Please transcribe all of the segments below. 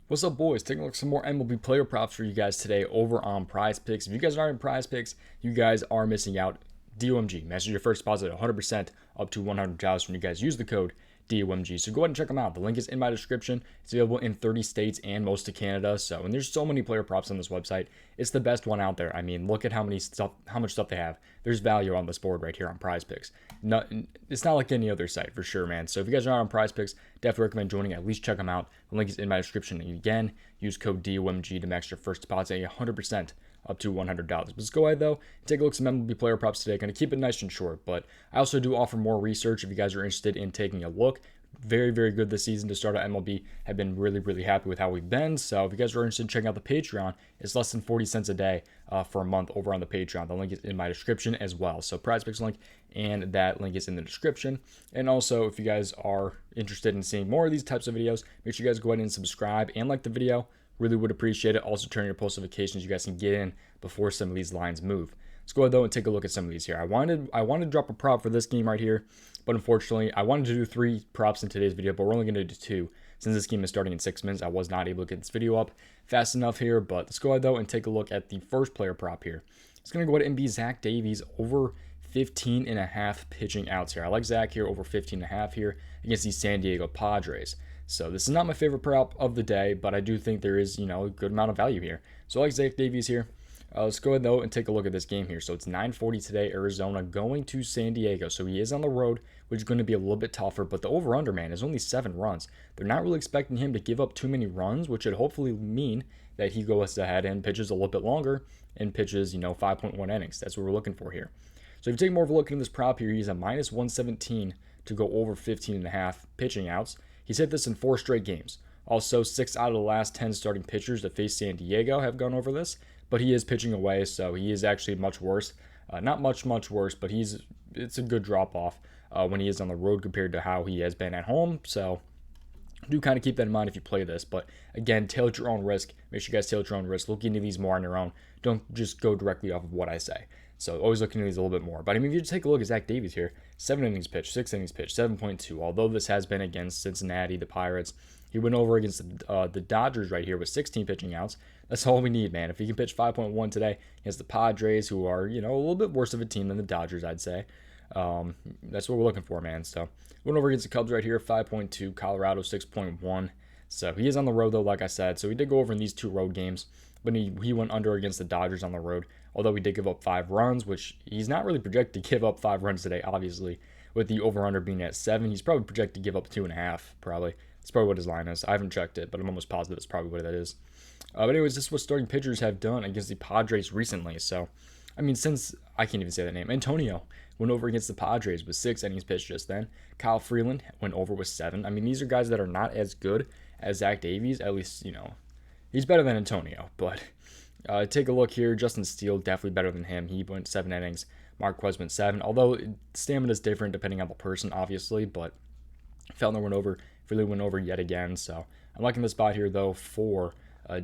What's up, boys? Taking a look at some more MLB player props for you guys today over on Prize Picks. If you guys aren't in Prize Picks, you guys are missing out. DOMG, matches your first deposit 100% up to $100 when you guys use the code DOMG. So go ahead and check them out. The link is in my description. It's available in 30 states and most of Canada. So, and there's so many player props on this website. It's the best one out there. I mean, look at how much stuff they have. There's value on this board right here on Prize Picks. It's not like any other site for sure, man. So if you guys are not on Prize Picks, definitely recommend joining. At least check them out. The link is in my description. And again, use code DOMG to max your first deposit 100% up to $100. Let's go ahead though and take a look at some MLB player props today. Going to keep it nice and short, but I also do offer more research if you guys are interested in taking a look. Very, very good this season to start out MLB. Have been really, really happy with how we've been. So if you guys are interested in checking out the Patreon, it's less than 40 cents a day for a month over on the Patreon. The link is in my description as well. So PrizePicks link and that link is in the description. And also, if you guys are interested in seeing more of these types of videos, make sure you guys go ahead and subscribe and like the video. Really would appreciate it. Also, turn your post notifications. You guys can get in before some of these lines move. Let's go ahead though and take a look at some of these here. I wanted to drop a prop for this game right here, but unfortunately, I wanted to do 3 props in today's video, but we're only going to do 2 since this game is starting in 6 minutes. I was not able to get this video up fast enough here, but let's go ahead though and take a look at the first player prop here. It's going to go ahead and be Zach Davies over 15.5 pitching outs here. I like Zach here over 15.5 here against the San Diego Padres. So this is not my favorite prop of the day, but I do think there is, a good amount of value here. So I like Zach Davies here. Let's go ahead though and take a look at this game here. So it's 9:40 today, Arizona going to San Diego. So he is on the road, which is going to be a little bit tougher, but the over-under, man, is only 7 runs. They're not really expecting him to give up too many runs, which should hopefully mean that he goes ahead and pitches a little bit longer and pitches, 5.1 innings. That's what we're looking for here. So if you take more of a look at this prop here, he's a minus 117 to go over 15.5 pitching outs. He's hit this in 4 straight games. Also, 6 out of the last 10 starting pitchers that face San Diego have gone over this, but he is pitching away, so he is actually much worse. Not much worse, but it's a good drop-off when he is on the road compared to how he has been at home, so do kind of keep that in mind if you play this. But again, tailor at your own risk. Make sure you guys tailor at your own risk. Look into these more on your own. Don't just go directly off of what I say. So always look into these a little bit more. But I mean, if you just take a look at Zach Davies here, 7 innings pitched, 6 innings pitched, 7.2. Although this has been against Cincinnati, the Pirates, he went over against the Dodgers right here with 16 pitching outs. That's all we need, man. If he can pitch 5.1 today against the Padres, who are, a little bit worse of a team than the Dodgers, I'd say. That's what we're looking for, man. So went over against the Cubs right here, 5.2, Colorado 6.1. So he is on the road though, like I said. So he did go over in these 2 road games, but he went under against the Dodgers on the road. Although he did give up 5 runs, which he's not really projected to give up 5 runs today, obviously. With the over-under being at 7, he's probably projected to give up 2.5, probably. That's probably what his line is. I haven't checked it, but I'm almost positive it's probably what that is. But anyways, this is what starting pitchers have done against the Padres recently. So, I mean, since I can't even say that name. Antonio went over against the Padres with 6 innings pitched just then. Kyle Freeland went over with 7. I mean, these are guys that are not as good as Zach Davies. At least, he's better than Antonio. But take a look here. Justin Steele, definitely better than him. He went 7 innings. Marquez went 7. Although stamina is different depending on the person, obviously. But Feltner went over. Freeland went over yet again. So I'm liking the spot here, though, for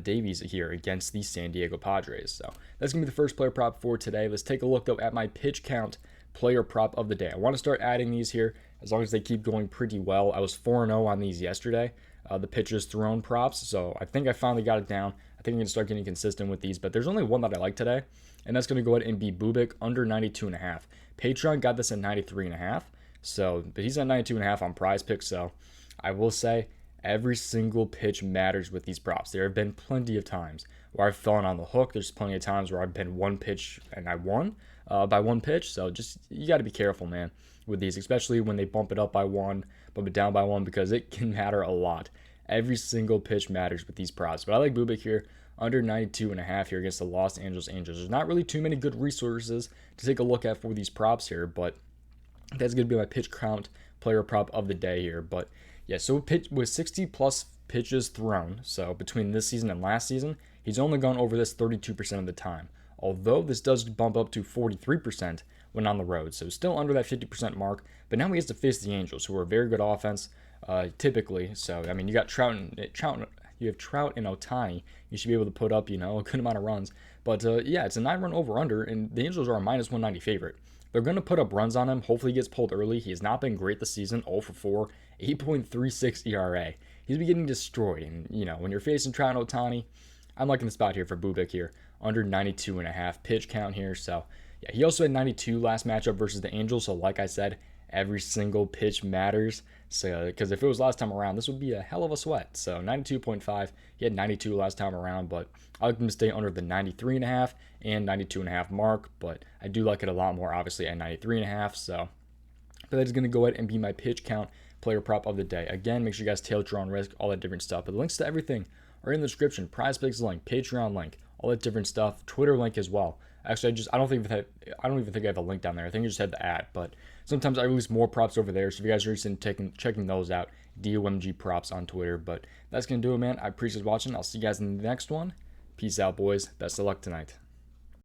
Davies here against the San Diego Padres. So that's going to be the first player prop for today. Let's take a look, though, at my pitch count player prop of the day. I want to start adding these here as long as they keep going pretty well. I was 4-0 on these yesterday, the pitches thrown props. So I think I finally got it down. I think I'm going to start getting consistent with these, but there's only one that I like today, and that's going to go ahead and be Bubic under 92.5. Patreon got this at 93.5. So, but he's at 92.5 on Prize Picks. So I will say, every single pitch matters with these props. There have been plenty of times where I've fallen on the hook. There's plenty of times where I've been 1 pitch and I won by 1 pitch. So just, you got to be careful, man, with these, especially when they bump it up by 1, bump it down by 1, because it can matter a lot. Every single pitch matters with these props. But I like Bubic here, under 92.5 here against the Los Angeles Angels. There's not really too many good resources to take a look at for these props here, but that's going to be my pitch count player prop of the day here. But yeah, so with 60 plus pitches thrown, so between this season and last season, he's only gone over this 32% of the time. Although this does bump up to 43% when on the road, so still under that 50% mark. But now he has to face the Angels, who are a very good offense, typically. So I mean, you got Trout, you have Trout and Ohtani. You should be able to put up, a good amount of runs. But yeah, it's a 9-run over/under, and the Angels are a minus 190 favorite. They're going to put up runs on him. Hopefully he gets pulled early. He has not been great this season. 0 for 4, 8.36 ERA. he's been getting destroyed. And, when you're facing Trout and Ohtani, I'm liking the spot here for Bubik here, under 92.5 pitch count here. So, yeah, he also had 92 last matchup versus the Angels. So, like I said, every single pitch matters. So, because if it was last time around, this would be a hell of a sweat. So, 92.5. He had 92 last time around, but I like him to stay under the 93.5 and 92.5 mark. But I do like it a lot more, obviously, at 93.5. So, but that is going to go ahead and be my pitch count player prop of the day. Again, make sure you guys tail your own risk, all that different stuff. But the links to everything are in the description. PrizePicks link, Patreon link, all that different stuff. Twitter link as well. Actually, I don't even think I have a link down there. I think I just had the ad. But sometimes I release more props over there. So if you guys are interested in checking those out, DOMG props on Twitter. But that's gonna do it, man. I appreciate watching. I'll see you guys in the next one. Peace out, boys. Best of luck tonight.